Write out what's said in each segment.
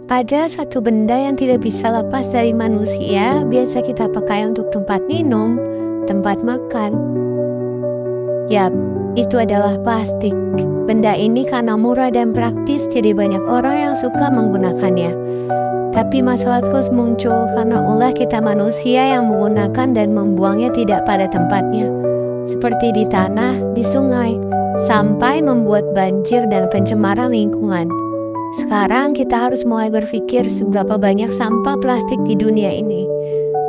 Ada satu benda yang tidak bisa lepas dari manusia, biasa kita pakai untuk tempat minum, tempat makan. Yap, itu adalah plastik. Benda ini karena murah dan praktis, jadi banyak orang yang suka menggunakannya. Tapi masalah terus muncul karena ulah kita manusia yang menggunakan dan membuangnya tidak pada tempatnya. Seperti di tanah, di sungai, sampai membuat banjir dan pencemaran lingkungan. Sekarang kita harus mulai berpikir seberapa banyak sampah plastik di dunia ini.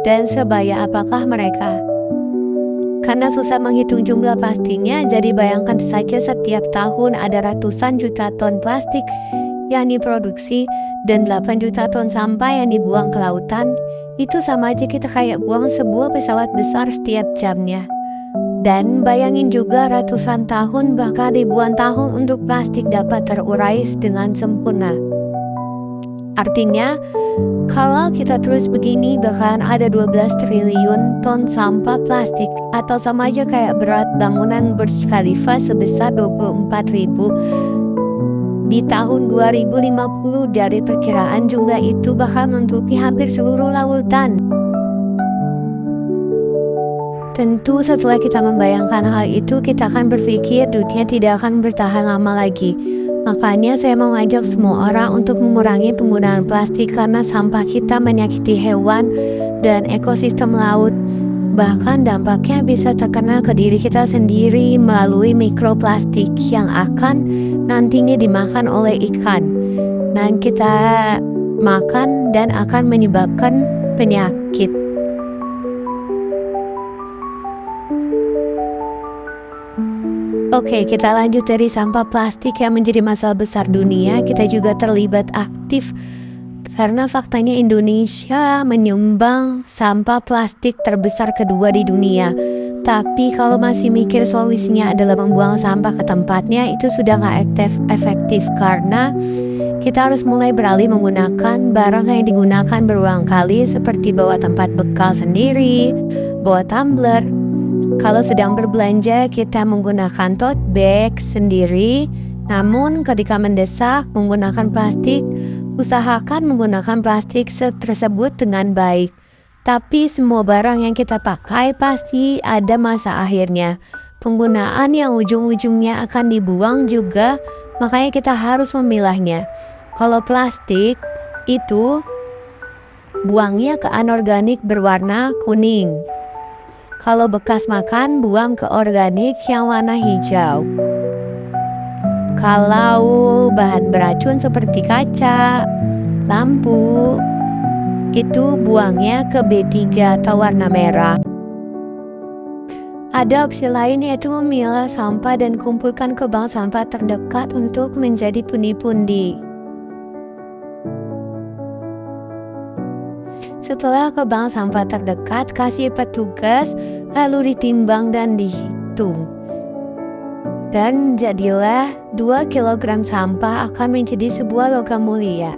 Dan sebaya apakah mereka? Karena susah menghitung jumlah pastinya, jadi bayangkan saja setiap tahun ada ratusan juta ton plastik yang diproduksi dan 8 juta ton sampah yang dibuang ke lautan. Itu sama aja kita kayak buang sebuah pesawat besar setiap jamnya. Dan bayangin juga ratusan tahun bahkan ribuan tahun untuk plastik dapat terurai dengan sempurna. Artinya, kalau kita terus begini bahkan ada 12 triliun ton sampah plastik atau sama aja kayak berat bangunan Burj Khalifa sebesar 24.000 di tahun 2050 dari perkiraan jumlah itu bakal menutupi hampir seluruh lautan. Tentu setelah kita membayangkan hal itu, kita akan berpikir dunia tidak akan bertahan lama lagi. Makanya saya mengajak semua orang untuk mengurangi penggunaan plastik karena sampah kita menyakiti hewan dan ekosistem laut. Bahkan dampaknya bisa terkena ke diri kita sendiri melalui mikroplastik yang akan nantinya dimakan oleh ikan. Dan kita makan dan akan menyebabkan penyakit. Oke, kita lanjut dari sampah plastik yang menjadi masalah besar dunia. Kita juga terlibat aktif karena faktanya Indonesia menyumbang sampah plastik terbesar kedua di dunia. Tapi kalau masih mikir solusinya adalah membuang sampah ke tempatnya, itu sudah nggak efektif karena kita harus mulai beralih menggunakan barang yang digunakan berulang kali seperti bawa tempat bekal sendiri, bawa tumbler. Kalau sedang berbelanja, kita menggunakan tote bag sendiri. Namun ketika mendesak menggunakan plastik, usahakan menggunakan plastik tersebut dengan baik. Tapi semua barang yang kita pakai pasti ada masa akhirnya. Penggunaan yang ujung-ujungnya akan dibuang juga, makanya kita harus memilahnya. Kalau plastik itu buangnya ke anorganik berwarna kuning. Kalau bekas makan, buang ke organik yang warna hijau. Kalau bahan beracun seperti kaca, lampu, itu buangnya ke B3 atau warna merah. Ada opsi lain yaitu memilah sampah dan kumpulkan ke bank sampah terdekat untuk menjadi pundi-pundi. Setelah ke bank sampah terdekat, kasih petugas, lalu ditimbang dan dihitung. Dan jadilah 2 kg sampah akan menjadi sebuah logam mulia.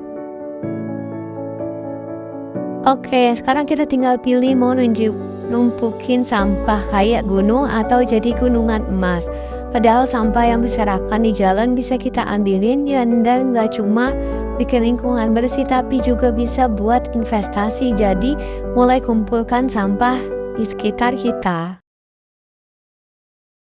Oke, sekarang kita tinggal pilih mau numpukin sampah kayak gunung atau jadi gunungan emas. Padahal sampah yang berserakan di jalan bisa kita ambilin dan gak cuma bikin lingkungan bersih tapi juga bisa buat investasi. Jadi mulai kumpulkan sampah di sekitar kita.